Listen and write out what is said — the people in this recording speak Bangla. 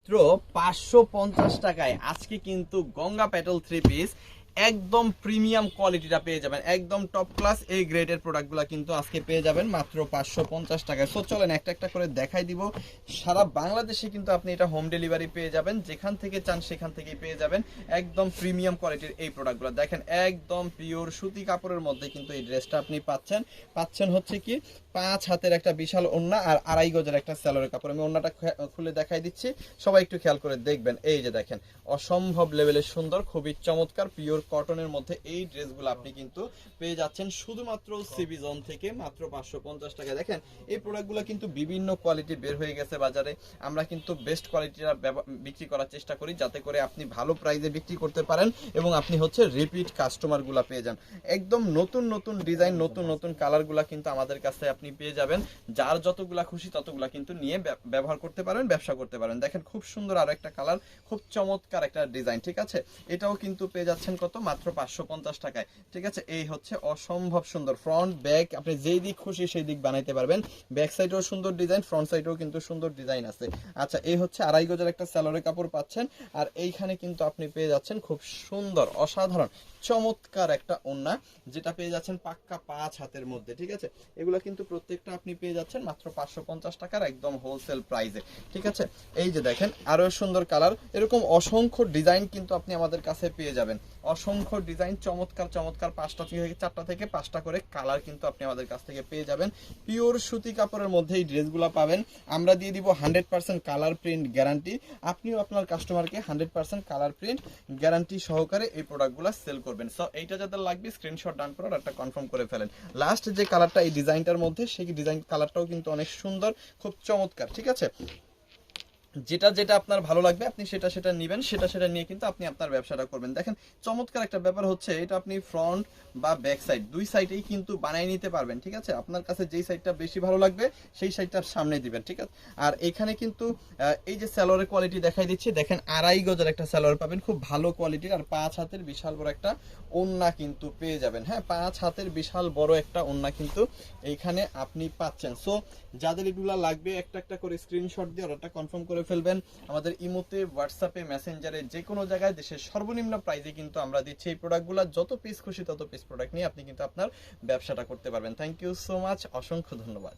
মাত্র 550 টাকায় আজকে কিন্তু গঙ্গা পেটল থ্রি পিস একদম প্রিমিয়াম কোয়ালিটিটা পেয়ে যাবেন, একদম টপ ক্লাস এই গ্রেডের প্রোডাক্টগুলো কিন্তু আজকে পেয়ে যাবেন মাত্র 550 টাকায়। সো চলেন একটা একটা করে দেখাই দিব। সারা বাংলাদেশে কিন্তু আপনি এটা হোম ডেলিভারি পেয়ে যাবেন, যেখান থেকে চান সেখান থেকেই পেয়ে যাবেন একদম প্রিমিয়াম কোয়ালিটির এই প্রোডাক্টগুলো। দেখেন একদম পিওর সুতি কাপড়ের মধ্যে কিন্তু এই ড্রেসটা আপনি পাচ্ছেন হচ্ছে কি 5 হাতের একটা বিশাল ওড়না আর 2.5 গজের একটা সালোয়ারের কাপড়। আমি ওড়নাটা খুলে দেখাই দিচ্ছি, সবাই একটু খেয়াল করে দেখবেন। এই যে দেখেন অসম্ভব লেভেলের সুন্দর, খুবই চমৎকার পিওর কটনের মধ্যে এই ড্রেসগুলো আপনি কিন্তু পেয়ে যাচ্ছেন শুধুমাত্র সিবি জোন থেকে মাত্র 550 টাকা। দেখেন এই প্রোডাক্টগুলো কিন্তু বিভিন্ন কোয়ালিটি বের হয়ে গেছে বাজারে, আমরা কিন্তু বেস্ট কোয়ালিটির বিক্রি করার চেষ্টা করি যাতে করে আপনি ভালো প্রাইসে বিক্রি করতে পারেন এবং আপনি হচ্ছে রিপিট কাস্টমারগুলো পেয়ে যান। একদম নতুন নতুন ডিজাইন, নতুন নতুন কালারগুলো কিন্তু আমাদের কাছে আপনি পেয়ে যাবেন। যার যতগুলা খুশি ততগুলা কিন্তু নিয়ে ব্যবহার করতে পারেন, ব্যবসা করতে পারেন। দেখেন খুব সুন্দর আরো একটা কালার, খুব চমৎকার একটা ডিজাইন, ঠিক আছে। এটাও কিন্তু পেয়ে যাচ্ছেন কত, মাত্র 550 টাকায়, ঠিক আছে। এই হচ্ছে অসম্ভব সুন্দর ফ্রন্ট ব্যাক, আপনি যেই দিক খুশি সেই দিক বানাইতে পারবেন। ব্যাক সাইডেও সুন্দর ডিজাইন, ফ্রন্ট সাইডেও কিন্তু সুন্দর ডিজাইন আছে। আচ্ছা এই হচ্ছে 2.5 গজের একটা সালোয়ারের কাপড় পাচ্ছেন, আর এইখানে কিন্তু আপনি পেয়ে যাচ্ছেন খুব সুন্দর অসাধারণ চমৎকার একটা ওড়না, যেটা পেয়ে যাচ্ছেন পাক্কা 5 হাতের মধ্যে, ঠিক আছে। এগুলো কিন্তু প্রত্যেকটা আপনি পেয়ে যাচ্ছেন মাত্র 550 টাকার একদম হোলসেল প্রাইসে, ঠিক আছে। এই যে দেখেন আরো সুন্দর কালার, এরকম অসংখ্য ডিজাইন কিন্তু আপনি আমাদের কাছে পেয়ে যাবেন। অসংখ্য ডিজাইন, চমৎকার চমৎকার 4টা থেকে 5টা করে কালার কিন্তু আপনি আমাদের কাছ থেকে পেয়ে যাবেন। পিওর সুতি কাপড়ের মধ্যে এই ড্রেসগুলো পাবেন। আমরা দিয়ে দিব 100% কালার প্রিন্ট গ্যারান্টি। আপনিও আপনার কাস্টমারকে 100% কালার প্রিন্ট গ্যারান্টি সহকারে এই প্রোডাক্টগুলো সেল করবেন। সো এইটা যাদের লাগবে স্ক্রিনশট ডান করে একটা কনফার্ম করে ফেলেন। লাস্ট যে কালারটা এই ডিজাইনটার মধ্যে, সেই ডিজাইন কালারটাও কিন্তু অনেক সুন্দর, খুব চমৎকার, ঠিক আছে। যেটা যেটা আপনার ভালো লাগবে আপনি সেটা সেটা নেবেন, সেটা সেটা নিয়ে কিন্তু আপনি আপনার ব্যবসাটা করবেন। দেখেন চমৎকার একটা ব্যাপার হচ্ছে, এটা আপনি ফ্রন্ট বা ব্যাক সাইড দুই সাইডেই কিন্তু বানিয়ে নিতে পারবেন, ঠিক আছে। আপনার কাছে যেই সাইডটা বেশি ভালো লাগবে সেই সাইডটার সামনে দিবেন, ঠিক আছে। আর এখানে কিন্তু এই যে সালোয়ারের কোয়ালিটি দেখাই দিচ্ছি, দেখেন 2.5 গজের একটা সালোয়ার পাবেন, খুব ভালো কোয়ালিটির, আর 5 হাতের বিশাল বড় একটা ওড়না কিন্তু পেয়ে যাবেন। হ্যাঁ 5 হাতের বিশাল বড় একটা ওড়না কিন্তু এইখানে আপনি পাচ্ছেন। সো যাদের এগুলা লাগবে একটা একটা করে স্ক্রিনশট দিয়ে অর্ডারটা কনফার্ম করে ফেলবেন। আমাদের ইমোতে, হোয়াটসঅ্যাপে, মেসেঞ্জারে যে কোনো জায়গায় দেশের সর্বনিম্ন প্রাইসে কিন্তু আমরা দিচ্ছি এই প্রোডাক্টগুলো। যত পিস খুশি তত পিস প্রোডাক্ট নিয়ে আপনি কিন্তু আপনার ব্যবসাটা করতে পারবেন। থ্যাংক ইউ সো মাচ, অসংখ্য ধন্যবাদ।